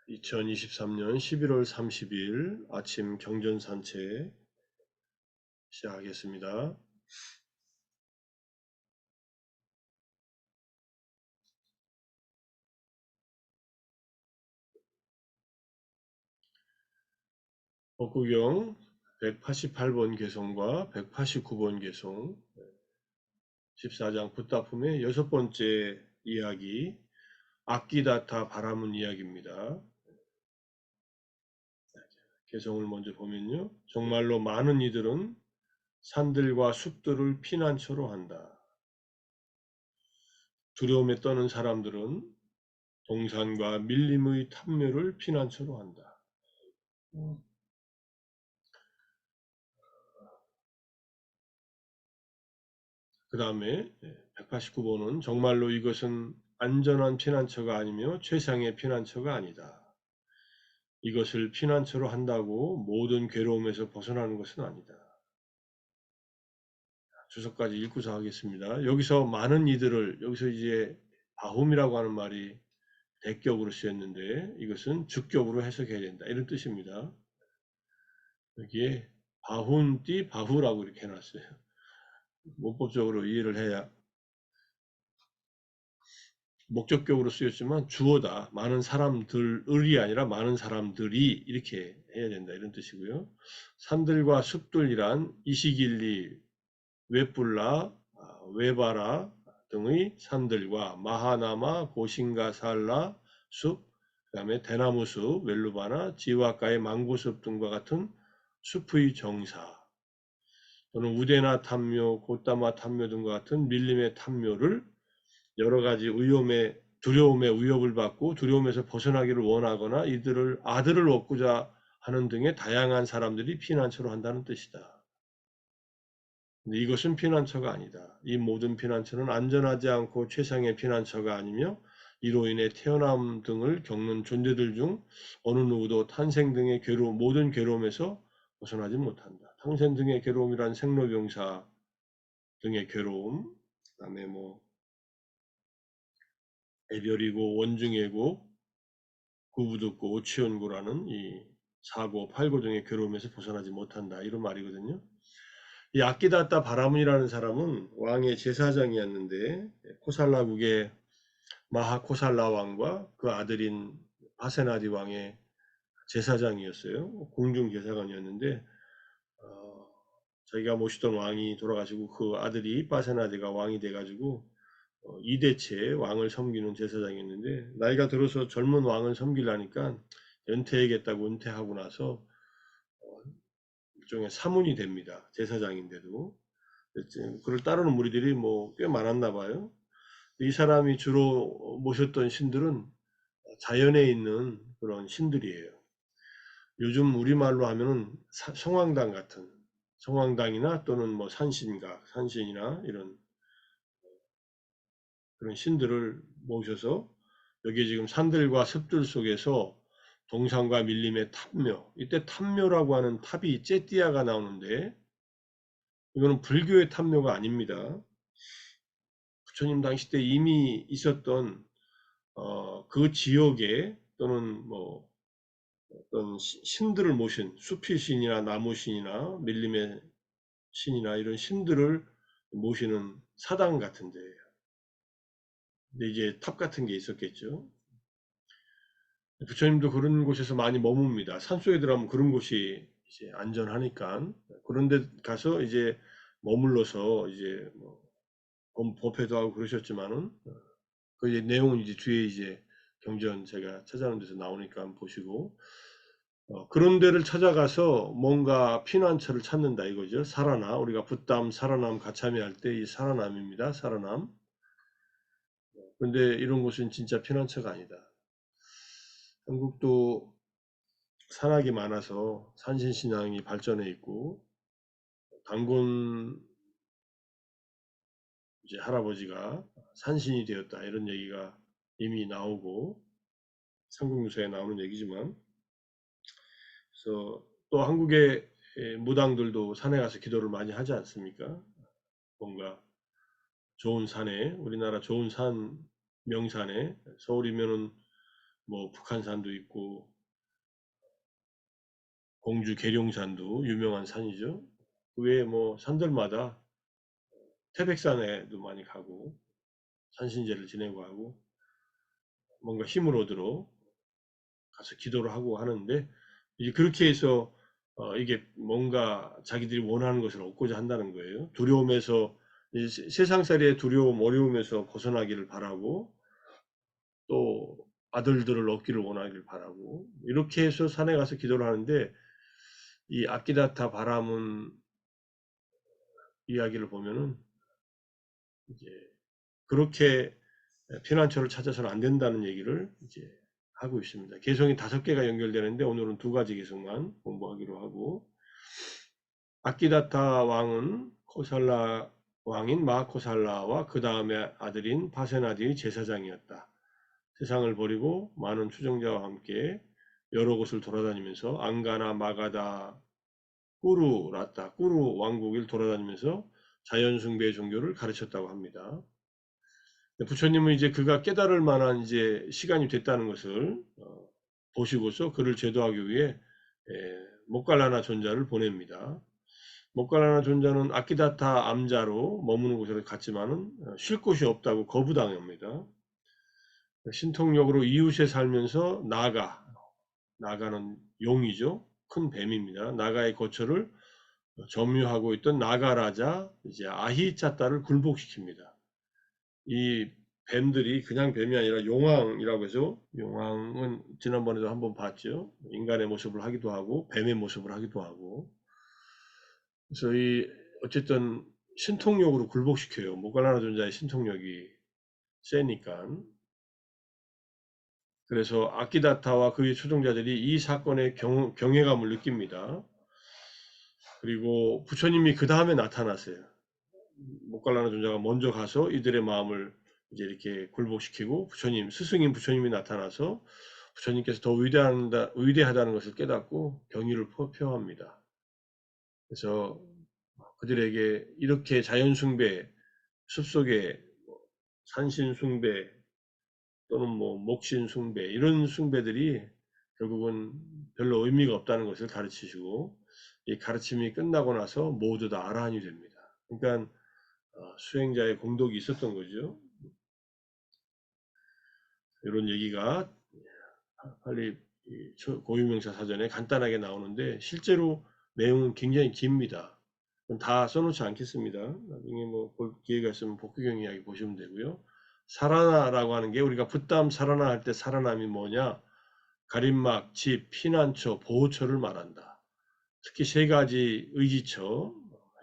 2023년 11월 30일 아침 경전 산책 시작하겠습니다. 법구경 188번 개송과 189번 개송 14장 붓다품의 6번째 이야기 악기다타 바라문 이야기입니다. 개송을 먼저 보면요. 정말로 많은 이들은 산들과 숲들을 피난처로 한다. 두려움에 떠는 사람들은 동산과 밀림의 탐묘를 피난처로 한다. 그 다음에 189번은 정말로 이것은 안전한 피난처가 아니며 최상의 피난처가 아니다. 이것을 피난처로 한다고 모든 괴로움에서 벗어나는 것은 아니다. 주석까지 읽고서 하겠습니다. 여기서 많은 이들을, 여기서 이제 바훔이라고 하는 말이 대격으로 쓰였는데 이것은 주격으로 해석해야 된다. 이런 뜻입니다. 여기에 바훔띠 바후라고 이렇게 해놨어요. 문법적으로 이해를 해야 목적격으로 쓰였지만 주어다. 많은 사람들이 아니라 많은 사람들이 이렇게 해야 된다. 이런 뜻이고요. 산들과 숲들이란 이시길리, 웨뿔라, 웨바라 등의 산들과 마하나마, 고신가, 살라, 숲, 그 다음에 대나무 숲, 웰루바나, 지와가의 망고숲 등과 같은 숲의 정사 또는 우데나 탐묘, 고따마 탐묘 등과 같은 밀림의 탐묘를 여러 가지 두려움에 위협을 받고 두려움에서 벗어나기를 원하거나 이들을 아들을 얻고자 하는 등의 다양한 사람들이 피난처로 한다는 뜻이다. 근데 이것은 피난처가 아니다. 이 모든 피난처는 안전하지 않고 최상의 피난처가 아니며 이로 인해 태어남 등을 겪는 존재들 중 어느 누구도 탄생 등의 모든 괴로움에서 벗어나지 못한다. 탄생 등의 괴로움이란 생로병사 등의 괴로움, 그다음에 애별이고 원중애고 구부듣고 오치연고라는 이 사고, 팔고 등의 괴로움에서 벗어나지 못한다. 이런 말이거든요. 이 아끼다따 바라문이라는 사람은 왕의 제사장이었는데 코살라국의 마하코살라 왕과 그 아들인 바세나디 왕의 제사장이었어요. 공중 제사관이었는데 자기가 모시던 왕이 돌아가시고 그 아들이 바세나디가 왕이 돼가지고 2대째 왕을 섬기는 제사장이었는데 나이가 들어서 젊은 왕을 섬기려니까 은퇴하겠다고 은퇴하고 나서 일종의 사문이 됩니다. 제사장인데도. 그를 따르는 무리들이 꽤 많았나 봐요. 이 사람이 주로 모셨던 신들은 자연에 있는 그런 신들이에요. 요즘 우리말로 하면은 성황당 같은 성황당이나 또는 산신이나 이런 그런 신들을 모셔서 여기 지금 산들과 습들 속에서 동산과 밀림의 탑묘, 이때 탑묘라고 하는 탑이 째띠아가 나오는데 이거는 불교의 탑묘가 아닙니다. 부처님 당시 때 이미 있었던 그 지역에 또는 어떤 신들을 모신 숲의 신이나 나무 신이나 밀림의 신이나 이런 신들을 모시는 사당 같은 데예요. 근데 이제 탑 같은 게 있었겠죠. 부처님도 그런 곳에서 많이 머뭅니다. 산속에 들어가면 그런 곳이 이제 안전하니까 그런 데 가서 이제 머물러서 이제 법회도 하고 그러셨지만은 그 이제 내용은 이제 뒤에 이제 경전 제가 찾아오는 데서 나오니까 한번 보시고 그런 데를 찾아가서 뭔가 피난처를 찾는다 이거죠. 살아나 우리가 붓담 살아남 가참회 할 때 이 살아남입니다. 살아남. 그런데 이런 곳은 진짜 피난처가 아니다. 한국도 산악이 많아서 산신신앙이 발전해 있고 단군 이제 할아버지가 산신이 되었다 이런 얘기가 이미 나오고 삼국유사에 나오는 얘기지만 그래서 또 한국의 무당들도 산에 가서 기도를 많이 하지 않습니까? 뭔가 좋은 산에 우리나라 좋은 산 명산에 서울이면은 뭐 북한산도 있고 공주 계룡산도 유명한 산이죠. 그 외에 뭐 산들마다 태백산에도 많이 가고 산신제를 지내고 하고 뭔가 힘을 얻으러 가서 기도를 하고 하는데 이제 그렇게 해서 이게 뭔가 자기들이 원하는 것을 얻고자 한다는 거예요. 두려움에서 세상살이의 두려움, 어려움에서 벗어나기를 바라고 또 아들들을 얻기를 원하기를 바라고 이렇게 해서 산에 가서 기도를 하는데 이 아키다타 바람은 이야기를 보면은 이제 그렇게 피난처를 찾아서는 안 된다는 얘기를 이제 하고 있습니다. 개성이 5개가 연결되는데 오늘은 2가지 개성만 공부하기로 하고 아키다타 왕은 코살라 왕인 마코살라와 그 다음에 아들인 파세나디의 제사장이었다. 세상을 버리고 많은 추종자와 함께 여러 곳을 돌아다니면서 앙가나 마가다 꾸루 왕국을 돌아다니면서 자연숭배 종교를 가르쳤다고 합니다. 부처님은 이제 그가 깨달을 만한 이제 시간이 됐다는 것을 보시고서 그를 제도하기 위해 모칼라나 존자를 보냅니다. 모칼라나 존자는 아키다타 암자로 머무는 곳에 갔지만은 쉴 곳이 없다고 거부당합니다. 신통력으로 이웃에 살면서 나가는 용이죠. 큰 뱀입니다. 나가의 거처를 점유하고 있던 나가라자 이제 아히차따를 굴복시킵니다. 이 뱀들이 그냥 뱀이 아니라 용왕이라고 해서 용왕은 지난번에도 한번 봤죠. 인간의 모습을 하기도 하고 뱀의 모습을 하기도 하고 그래서 이 어쨌든 신통력으로 굴복시켜요. 모갈라나 존자의 신통력이 세니까. 그래서 아키다타와 그의 추종자들이 이 사건에 경외감을 느낍니다. 그리고 부처님이 그 다음에 나타나세요. 모갈라나 존자가 먼저 가서 이들의 마음을 이제 이렇게 굴복시키고 스승인 부처님이 나타나서 부처님께서 더 위대하다는 것을 깨닫고 경의를 표합니다. 그래서 그들에게 이렇게 자연숭배, 숲속에 산신숭배 또는 뭐 목신숭배 이런 숭배들이 결국은 별로 의미가 없다는 것을 가르치시고 이 가르침이 끝나고 나서 모두 다 아라한이 됩니다. 그러니까 수행자의 공덕이 있었던 거죠. 이런 얘기가 빨리 고유명사 사전에 간단하게 나오는데 실제로 내용은 굉장히 깁니다. 다 써놓지 않겠습니다. 나중에 뭐 볼 기회가 있으면 복귀경 이야기 보시면 되고요. 살아나라고 하는 게 우리가 붓담 살아나 할 때 살아남이 뭐냐? 가림막, 집, 피난처, 보호처를 말한다. 특히 3가지 의지처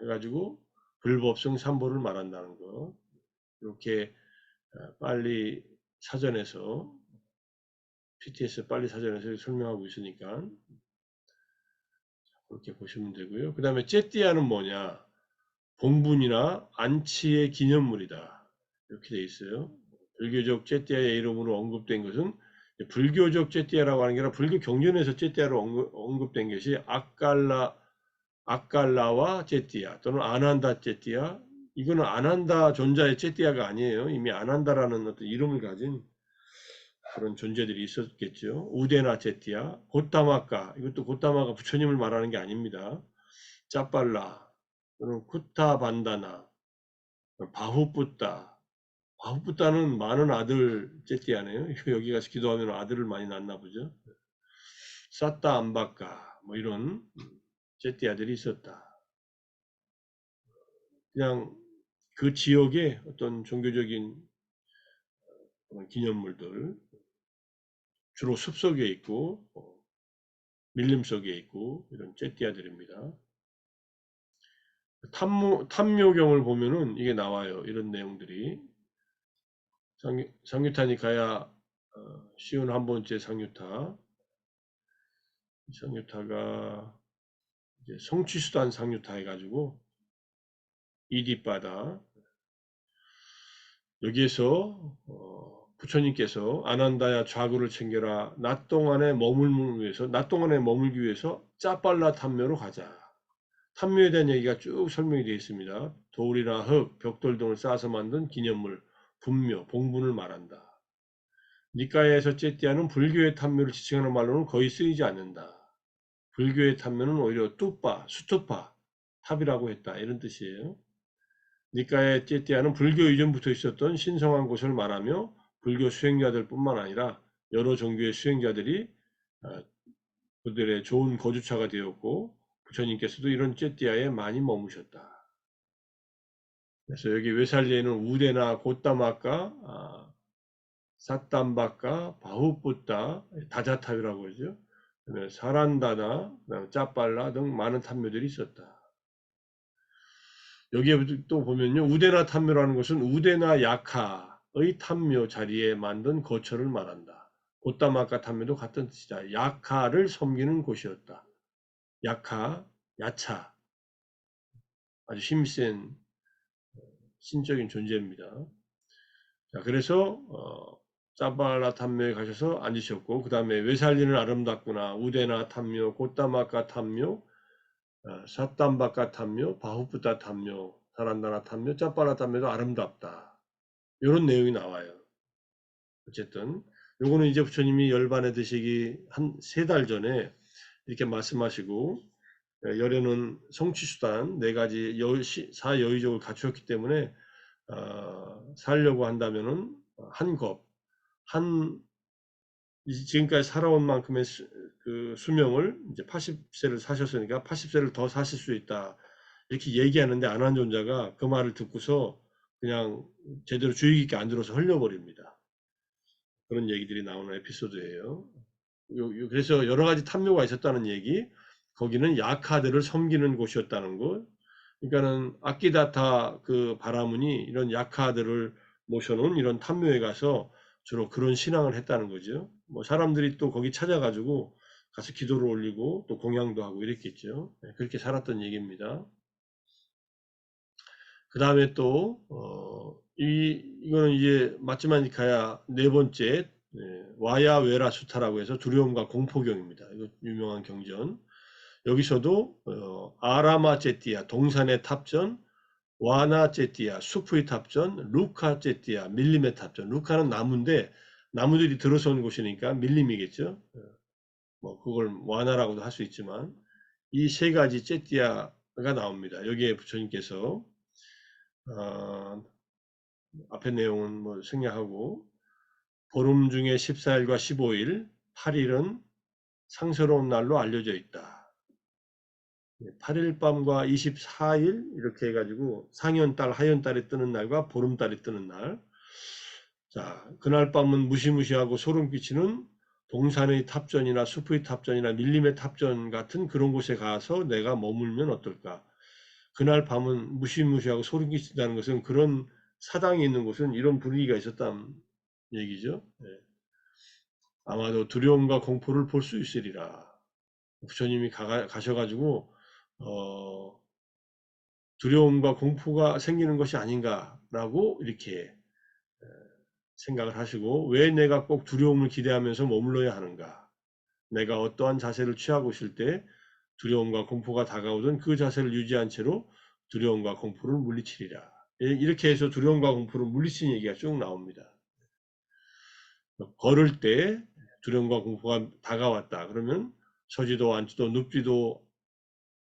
해가지고 불법성 삼보를 말한다는 거. 이렇게 빨리 사전에서 PTS 빨리 사전에서 설명하고 있으니까 그렇게 보시면 되고요. 그 다음에 째띠아는 뭐냐? 봉분이나 안치의 기념물이다. 이렇게 돼 있어요. 불교적 째띠아의 이름으로 언급된 것은 불교적 째띠아라고 하는 게 아니라 불교 경전에서 째띠아로 언급된 것이 아칼라와 째띠아 또는 아난다 째띠아. 이거는 아난다 존자의 째띠아가 아니에요. 이미 아난다라는 어떤 이름을 가진 그런 존재들이 있었겠죠. 우데나 째띠아, 고타마카, 이것도 고타마가 부처님을 말하는 게 아닙니다. 짜빨라, 또는 쿠타반다나, 바후뿌따. 바후뿌따는 많은 아들 째띠아네요. 여기 가서 기도하면 아들을 많이 낳나 보죠. 사따 안바까, 뭐 이런 째띠아들이 있었다. 그냥 그 지역의 어떤 종교적인 기념물들, 주로 숲속에 있고 밀림 속에 있고 이런 째띠아들입니다. 탐묘경을 보면은 이게 나와요. 이런 내용들이 상유타니카야 쉬운 한 번째 상유타가 이제 성취수단 상유타 해가지고 이디바다 여기에서 부처님께서 아난다야 좌구를 챙겨라 낮 동안에 머물기 위해서 짜빨라 탐묘로 가자. 탐묘에 대한 얘기가 쭉 설명이 되어 있습니다. 돌이나 흙, 벽돌 등을 쌓아서 만든 기념물, 분묘, 봉분을 말한다. 니까에서 째띠아는 불교의 탐묘를 지칭하는 말로는 거의 쓰이지 않는다. 불교의 탐묘는 오히려 뚜빠, 수투파, 탑이라고 했다. 이런 뜻이에요. 니까의 째띠아는 불교 이전부터 있었던 신성한 곳을 말하며 불교 수행자들 뿐만 아니라 여러 종교의 수행자들이 그들의 좋은 거주처가 되었고 부처님께서도 이런 째띠아에 많이 머무셨다. 그래서 여기 외살리에는 우데나 고따마카, 사땀바카, 바후뿌따, 다자탑이라고 하죠. 사란다나, 짜빨라 등 많은 탐묘들이 있었다. 여기에 또 보면요. 우데나 탐묘라는 것은 우데나 야카의 탐묘 자리에 만든 거처를 말한다. 고따마카 탐묘도 같은 뜻이다. 야카를 섬기는 곳이었다. 야카, 야차, 아주 힘센 신적인 존재입니다. 자, 그래서 짜발라 탐묘에 가셔서 앉으셨고 그 다음에 외살리는 아름답구나, 우데나 탐묘, 고따마카 탐묘, 사땀바카 탐묘, 바후프타 탐묘, 사란다나 탐묘, 짜발라 탐묘도 아름답다. 이런 내용이 나와요. 어쨌든 요거는 이제 부처님이 열반에 드시기 한 3달 전에 이렇게 말씀하시고 열애는 성취수단 4가지 사여의적을 갖추었기 때문에 살려고 한다면은 지금까지 살아온 만큼의 그 수명을 이제 80세를 사셨으니까 80세를 더 사실 수 있다. 이렇게 얘기하는데 안한존자가 그 말을 듣고서 그냥 제대로 주의 깊게 안 들어서 흘려버립니다. 그런 얘기들이 나오는 에피소드예요. 그래서 여러 가지 탐묘가 있었다는 얘기, 거기는 야카들을 섬기는 곳이었다는 것. 그러니까는 아키다타 그 바라문이 이런 야카들을 모셔놓은 이런 탐묘에 가서 주로 그런 신앙을 했다는 거죠. 뭐 사람들이 또 거기 찾아가지고 가서 기도를 올리고 또 공양도 하고 이랬겠죠. 그렇게 살았던 얘기입니다. 그 다음에 또 이거는 이제 마츠마니카야 4번째 와야 외라 수타라고 해서 두려움과 공포경입니다. 이거 유명한 경전. 여기서도 아라마 제띠아 동산의 탑전, 와나 제띠아 숲의 탑전, 루카 제띠아 밀림의 탑전. 루카는 나무인데 나무들이 들어선 곳이니까 밀림이겠죠. 뭐 그걸 와나라고도 할 수 있지만 이 3가지 제띠아가 나옵니다. 여기에 부처님께서 앞에 내용은 뭐 생략하고 보름 중에 14일과 15일, 8일은 상스러운 날로 알려져 있다. 8일 밤과 24일 이렇게 해가지고 상현달, 하현달이 뜨는 날과 보름달이 뜨는 날. 자, 그날 밤은 무시무시하고 소름 끼치는 동산의 탑전이나 숲의 탑전이나 밀림의 탑전 같은 그런 곳에 가서 내가 머물면 어떨까? 그날 밤은 무시무시하고 소름 끼친다는 것은 그런 사당이 있는 곳은 이런 분위기가 있었다는 얘기죠. 네. 아마도 두려움과 공포를 볼 수 있으리라. 부처님이 가셔가지고 두려움과 공포가 생기는 것이 아닌가라고 이렇게 생각을 하시고 왜 내가 꼭 두려움을 기대하면서 머물러야 하는가? 내가 어떠한 자세를 취하고 있을 때 두려움과 공포가 다가오던 그 자세를 유지한 채로 두려움과 공포를 물리치리라. 이렇게 해서 두려움과 공포를 물리치는 얘기가 쭉 나옵니다. 걸을 때 두려움과 공포가 다가왔다. 그러면 서지도 앉지도 눕지도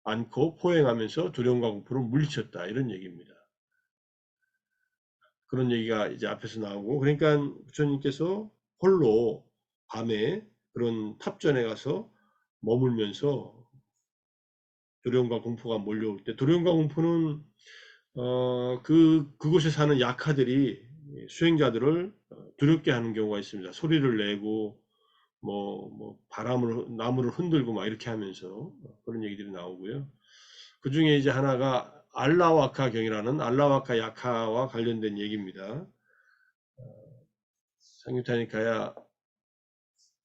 않고 포행하면서 두려움과 공포를 물리쳤다. 이런 얘기입니다. 그런 얘기가 이제 앞에서 나오고 그러니까 부처님께서 홀로 밤에 그런 탑전에 가서 머물면서 두려움과 공포가 몰려올 때 두려움과 공포는 그곳에 사는 약하들이 수행자들을 두렵게 하는 경우가 있습니다. 소리를 내고 나무를 흔들고 막 이렇게 하면서 그런 얘기들이 나오고요. 그 중에 이제 하나가 알라와카 경이라는 알라와카 야카와 관련된 얘기입니다. 상유타니카야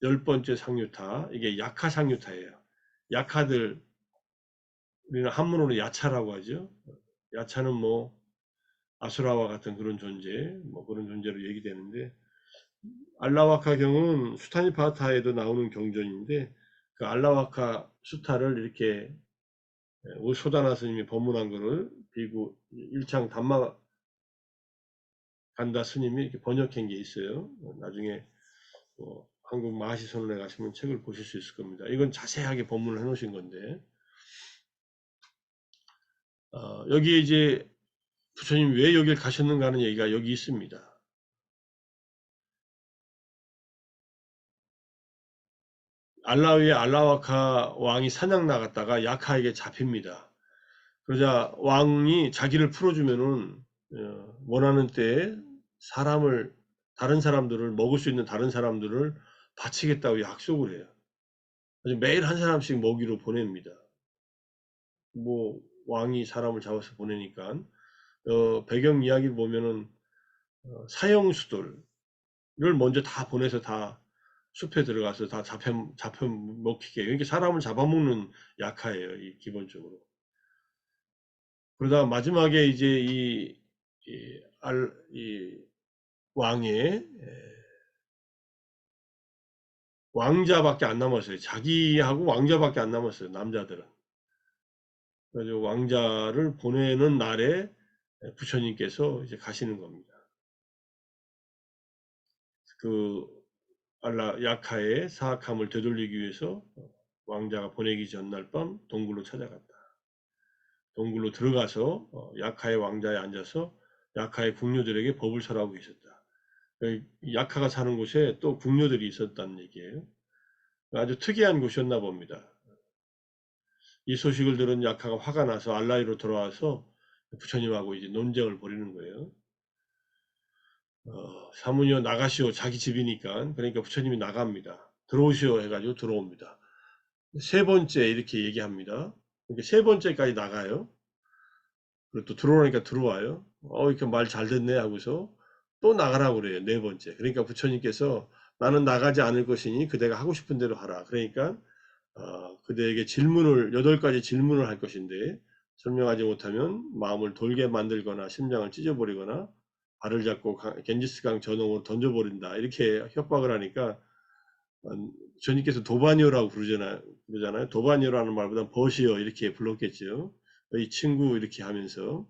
10번째 상유타, 이게 야카 상유타예요. 야카들, 우리는 한문으로 야차라고 하죠. 야차는 뭐 아수라와 같은 그런 존재, 뭐 그런 존재로 얘기되는데 알라와카 경은 수타니파타에도 나오는 경전인데 그 알라와카 수타를 이렇게 소다나 스님이 법문한 거를 비구 일창 담마 간다 스님이 이렇게 번역한 게 있어요. 나중에 한국 마하시선언에 가시면 책을 보실 수 있을 겁니다. 이건 자세하게 법문을 해놓으신 건데, 여기에 이제 부처님 왜 여길 가셨는가 하는 얘기가 여기 있습니다. 알라위의 알라와카 왕이 사냥 나갔다가 야카에게 잡힙니다. 그러자 왕이 자기를 풀어주면은 원하는 때에 다른 사람들을 먹을 수 있는 다른 사람들을 바치겠다고 약속을 해요. 매일 한 사람씩 먹이로 보냅니다. 뭐 왕이 사람을 잡아서 보내니까 배경 이야기 보면은 사형수들을 먼저 다 보내서 다 숲에 들어가서 다 잡혀 먹히게. 그러니까 사람을 잡아먹는 약화예요, 이 기본적으로. 그러다 마지막에 이제 이 왕의 왕자밖에 안 남았어요. 자기하고 왕자밖에 안 남았어요, 남자들은. 그래서 왕자를 보내는 날에 부처님께서 이제 가시는 겁니다. 그 야카의 사악함을 되돌리기 위해서 왕자가 보내기 전날 밤 동굴로 찾아갔다. 동굴로 들어가서 야카의 왕자에 앉아서 야카의 궁녀들에게 법을 설하고 계셨다. 야카가 사는 곳에 또 궁녀들이 있었다는 얘기예요. 아주 특이한 곳이었나 봅니다. 이 소식을 들은 야카가 화가 나서 알라이로 돌아와서 부처님하고 이제 논쟁을 벌이는 거예요. 사무녀 나가시오, 자기 집이니까. 그러니까 부처님이 나갑니다. 들어오시오 해가지고 들어옵니다. 세 번째 이렇게 얘기합니다. 그러니까 세 번째까지 나가요. 그리고 또 들어오니까 들어와요. 이렇게 말 잘 듣네 하고서 또 나가라고 그래요. 네 번째. 그러니까 부처님께서 나는 나가지 않을 것이니 그대가 하고 싶은 대로 하라. 그러니까 그대에게 여덟 가지 질문을 할 것인데 설명하지 못하면 마음을 돌게 만들거나 심장을 찢어버리거나 발을 잡고 겐지스강 전홍으로 던져버린다. 이렇게 협박을 하니까 주님께서 도바니오라고 그러잖아요. 도바니오라는 말보다 버시오 이렇게 불렀겠죠. 이 친구 이렇게 하면서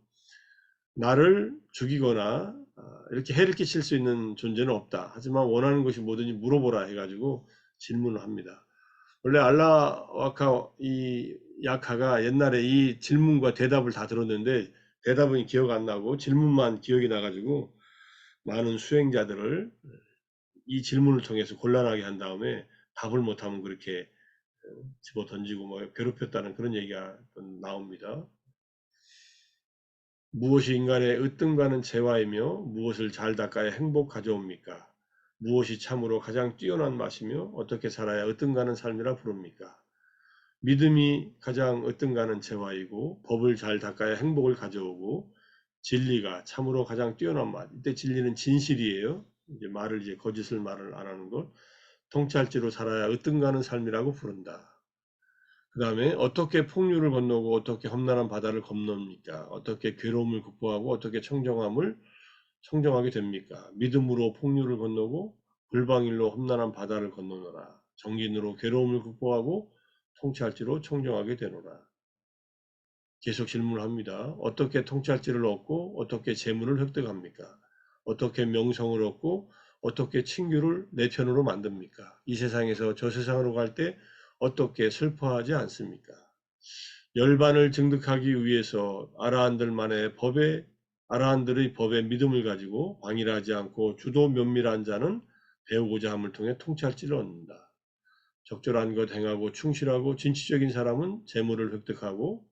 나를 죽이거나 이렇게 해를 끼칠 수 있는 존재는 없다. 하지만 원하는 것이 뭐든지 물어보라 해가지고 질문을 합니다. 원래 알라와카 이 야카가 옛날에 이 질문과 대답을 다 들었는데 대답은 기억 안 나고 질문만 기억이 나가지고 많은 수행자들을 이 질문을 통해서 곤란하게 한 다음에 답을 못하면 그렇게 집어 던지고 뭐 괴롭혔다는 그런 얘기가 나옵니다. 무엇이 인간의 으뜸가는 재화이며 무엇을 잘 닦아야 행복 가져옵니까? 무엇이 참으로 가장 뛰어난 맛이며 어떻게 살아야 으뜸가는 삶이라 부릅니까? 믿음이 가장 으뜸가는 재화이고 법을 잘 닦아야 행복을 가져오고 진리가 참으로 가장 뛰어난 맛. 이때 진리는 진실이에요. 이제 거짓을 말을 안 하는 것. 통찰지로 살아야 으뜸가는 삶이라고 부른다. 그 다음에 어떻게 폭류를 건너고 어떻게 험난한 바다를 건넙니까? 어떻게 괴로움을 극복하고 어떻게 청정하게 됩니까? 믿음으로 폭류를 건너고 불방일로 험난한 바다를 건너노라. 정진으로 괴로움을 극복하고 통찰지로 청정하게 되노라. 계속 질문을 합니다. 어떻게 통찰지를 얻고 어떻게 재물을 획득합니까? 어떻게 명성을 얻고 어떻게 친구를 내 편으로 만듭니까? 이 세상에서 저 세상으로 갈 때 어떻게 슬퍼하지 않습니까? 열반을 증득하기 위해서 아라한들의 법에 믿음을 가지고 방일하지 않고 주도 면밀한 자는 배우고자 함을 통해 통찰지를 얻는다. 적절한 것 행하고 충실하고 진취적인 사람은 재물을 획득하고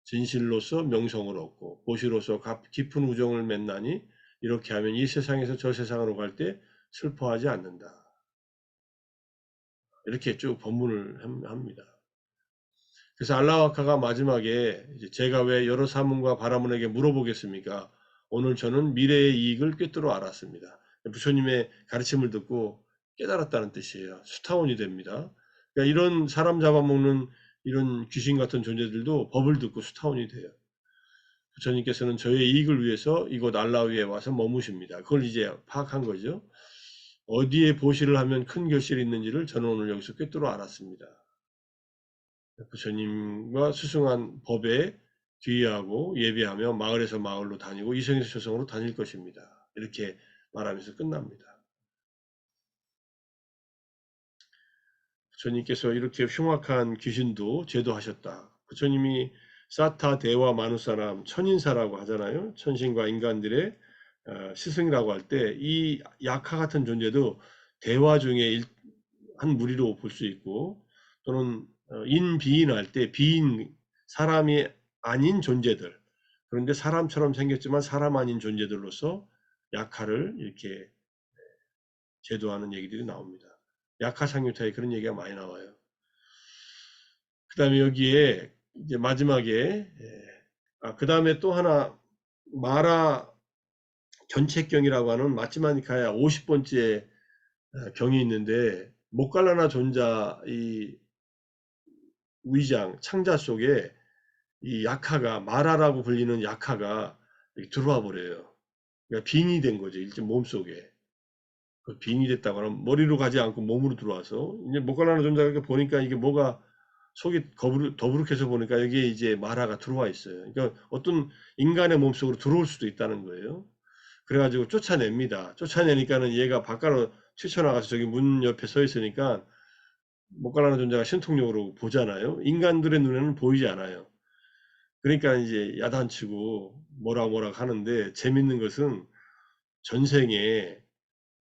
진실로서 명성을 얻고 보시로서 깊은 우정을 맺나니 이렇게 하면 이 세상에서 저 세상으로 갈 때 슬퍼하지 않는다. 이렇게 쭉 법문을 합니다. 그래서 알라와카가 마지막에 제가 왜 여러 사문과 바라문에게 물어보겠습니까? 오늘 저는 미래의 이익을 꿰뚫어 알았습니다. 부처님의 가르침을 듣고 깨달았다는 뜻이에요. 수타원이 됩니다. 그러니까 이런 사람 잡아먹는 이런 귀신 같은 존재들도 법을 듣고 수타원이 돼요. 부처님께서는 저의 이익을 위해서 이곳 알라위에 와서 머무십니다. 그걸 이제 파악한 거죠. 어디에 보시를 하면 큰 결실이 있는지를 저는 오늘 여기서 꿰뚫어 알았습니다. 부처님과 수승한 법에 귀의하고 예배하며 마을에서 마을로 다니고 이성에서 초성으로 다닐 것입니다. 이렇게 말하면서 끝납니다. 부처님께서 이렇게 흉악한 귀신도 제도하셨다. 부처님이 사타 대와 마누사람 천인사라고 하잖아요. 천신과 인간들의 스승이라고 할 때 이 약화 같은 존재도 대화 중에 한 무리로 볼 수 있고, 또는 인비인할 때 비인, 사람이 아닌 존재들, 그런데 사람처럼 생겼지만 사람 아닌 존재들로서 약화를 이렇게 제도하는 얘기들이 나옵니다. 약화 상유타에 그런 얘기가 많이 나와요. 그 다음에 여기에 이제 마지막에 그 다음에 또 하나 마라 견책경이라고 하는 마치마니카야 50번째 경이 있는데, 모칼라나 존자 이 위장 창자 속에 이 약화가, 마라라고 불리는 약화가 들어와 버려요. 그러니까 빙이 된 거죠. 일단 몸속에. 그 빙이 됐다고 하면 머리로 가지 않고 몸으로 들어와서, 이제 모칼라나 존자가 이렇게 보니까 이게 뭐가 속이 더부룩해서 보니까 여기에 이제 마라가 들어와 있어요. 그러니까 어떤 인간의 몸속으로 들어올 수도 있다는 거예요. 그래가지고 쫓아냅니다. 쫓아내니까는 얘가 바깥으로 튀쳐나가서 저기 문 옆에 서 있으니까 모칼라나 존재가 신통력으로 보잖아요. 인간들의 눈에는 보이지 않아요. 그러니까 이제 야단치고 뭐라 하는데, 재밌는 것은 전생에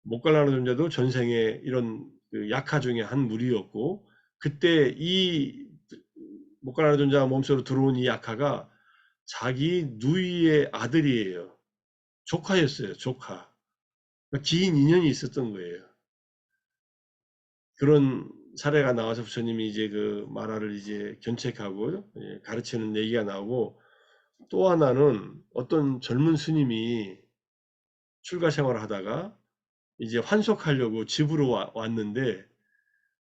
모칼라나 존재도 전생에 이런 그 약화 중에 한 무리였고, 그때 이 모칼라나 존재가 몸속으로 들어온 이 약화가 자기 누이의 아들이에요. 조카였어요. 조카. 그러니까 긴 인연이 있었던 거예요. 그런 사례가 나와서 부처님이 이제 그 마라를 이제 견책하고 가르치는 얘기가 나오고, 또 하나는 어떤 젊은 스님이 출가 생활을 하다가 이제 환속하려고 집으로 왔는데,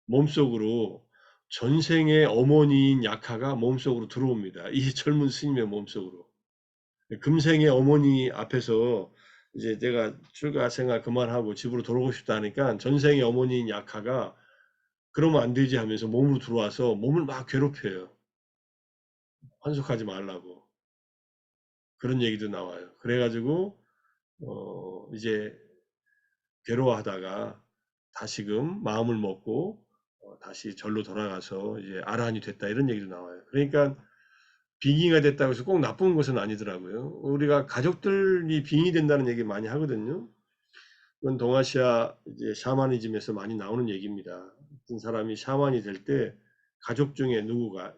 몸속으로 전생의 어머니인 약화가 몸속으로 들어옵니다. 이 젊은 스님의 몸속으로. 금생의 어머니 앞에서 이제 내가 출가 생활 그만하고 집으로 돌아오고 싶다 하니까, 전생의 어머니인 약화가 그러면 안 되지 하면서 몸으로 들어와서 몸을 막 괴롭혀요. 환속하지 말라고. 그런 얘기도 나와요. 그래가지고 이제 괴로워하다가 다시금 마음을 먹고 다시 절로 돌아가서 이제 아라한이 됐다, 이런 얘기도 나와요. 그러니까 빙의가 됐다고 해서 꼭 나쁜 것은 아니더라고요. 우리가 가족들이 빙의 된다는 얘기 많이 하거든요. 그건 동아시아 이제 샤머니즘에서 많이 나오는 얘기입니다. 어떤 사람이 샤먼이 될 때 가족 중에 누구가,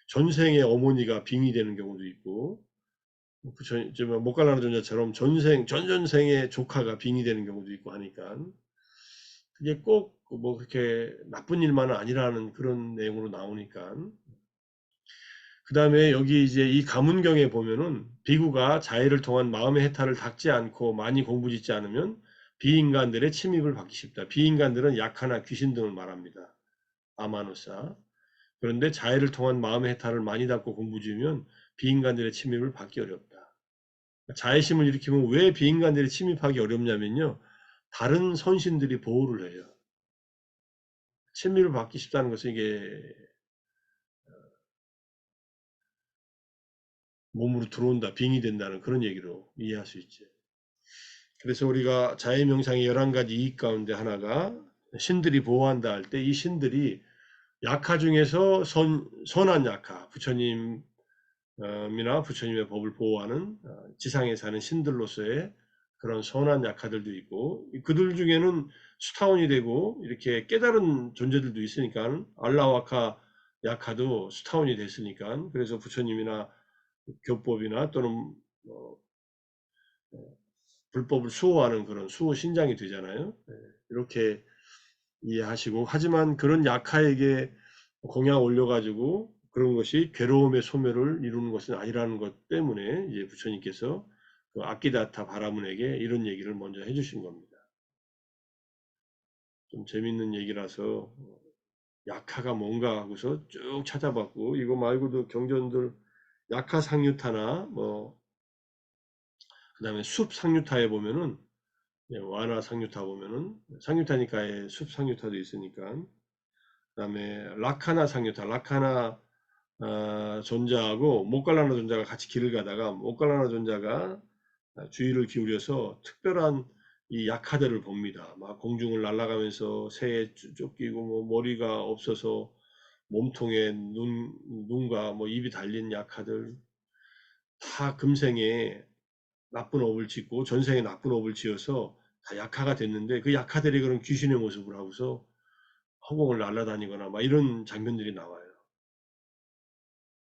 전생의 어머니가 빙의 되는 경우도 있고, 모칼라나 존자처럼 전전생의 조카가 빙의 되는 경우도 있고 하니까, 그게 꼭 뭐 그렇게 나쁜 일만은 아니라는 그런 내용으로 나오니까. 그 다음에 여기 이제 이 가문경에 보면은, 비구가 자해를 통한 마음의 해탈을 닦지 않고 많이 공부짓지 않으면 비인간들의 침입을 받기 쉽다. 비인간들은 약하나 귀신 등을 말합니다. 아마누사. 그런데 자해를 통한 마음의 해탈을 많이 닦고 공부지으면 비인간들의 침입을 받기 어렵다. 자애심을 일으키면 왜 비인간들이 침입하기 어렵냐면요, 다른 선신들이 보호를 해요. 침입을 받기 쉽다는 것은 이게 몸으로 들어온다, 빙이 된다는 그런 얘기로 이해할 수 있죠. 그래서 우리가 자해명상의 11가지 이익 가운데 하나가 신들이 보호한다 할 때, 이 신들이 약화 중에서 선한 약화, 부처님이나 부처님의 법을 보호하는 지상에 사는 신들로서의 그런 선한 약화들도 있고, 그들 중에는 수타원이 되고 이렇게 깨달은 존재들도 있으니까, 알라와카 약화도 수타원이 됐으니까, 그래서 부처님이나 교법이나 또는 불법을 수호하는 그런 수호 신장이 되잖아요. 이렇게 이해하시고, 하지만 그런 약화에게 공양 올려가지고 그런 것이 괴로움의 소멸을 이루는 것은 아니라는 것 때문에 이제 부처님께서 그 아키다타 바라문에게 이런 얘기를 먼저 해주신 겁니다. 좀 재밌는 얘기라서 약화가 뭔가 하고서 쭉 찾아봤고, 이거 말고도 경전들 약화 상유타나 뭐 그다음에 숲 상유타에 보면은, 와나 상유타 보면은, 상유타니까의 숲 상유타도 있으니까, 그다음에 라카나 상유타, 라카나 존자하고 모칼라나 존자가 같이 길을 가다가 모칼라나 존자가 주의를 기울여서 특별한 이 약하들을 봅니다. 막 공중을 날아가면서 새에 쫓기고 뭐 머리가 없어서 몸통에 눈과 뭐 입이 달린 약하들 다 금생에 나쁜 업을 짓고 전생에 나쁜 업을 지어서 다 약하가 됐는데 그 약하들이 그런 귀신의 모습을 하고서 허공을 날아다니거나 막 이런 장면들이 나와요.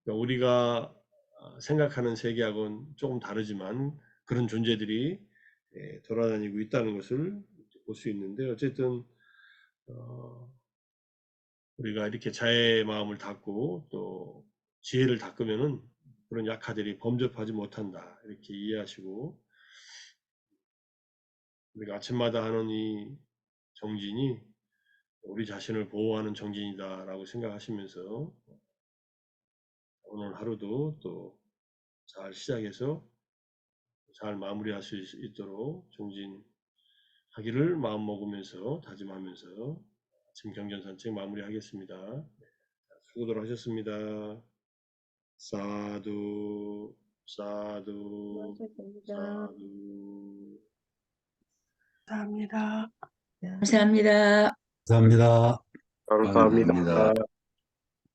그러니까 우리가 생각하는 세계하고는 조금 다르지만 그런 존재들이 돌아다니고 있다는 것을 볼 수 있는데 어쨌든 우리가 이렇게 자애의 마음을 닫고 또 지혜를 닦으면은 그런 약하들이 범접하지 못한다 이렇게 이해하시고 우리가 아침마다 하는 이 정진이 우리 자신을 보호하는 정진이다라고 생각하시면서 오늘 하루도 또 잘 시작해서 잘 마무리할 수 있도록 정진하기를 마음 먹으면서 다짐하면서 아침 경전 산책 마무리하겠습니다. 수고들 하셨습니다. 사두, 사두, 사두. 감사합니다. 감사합니다. 감사합니다. 감사합니다.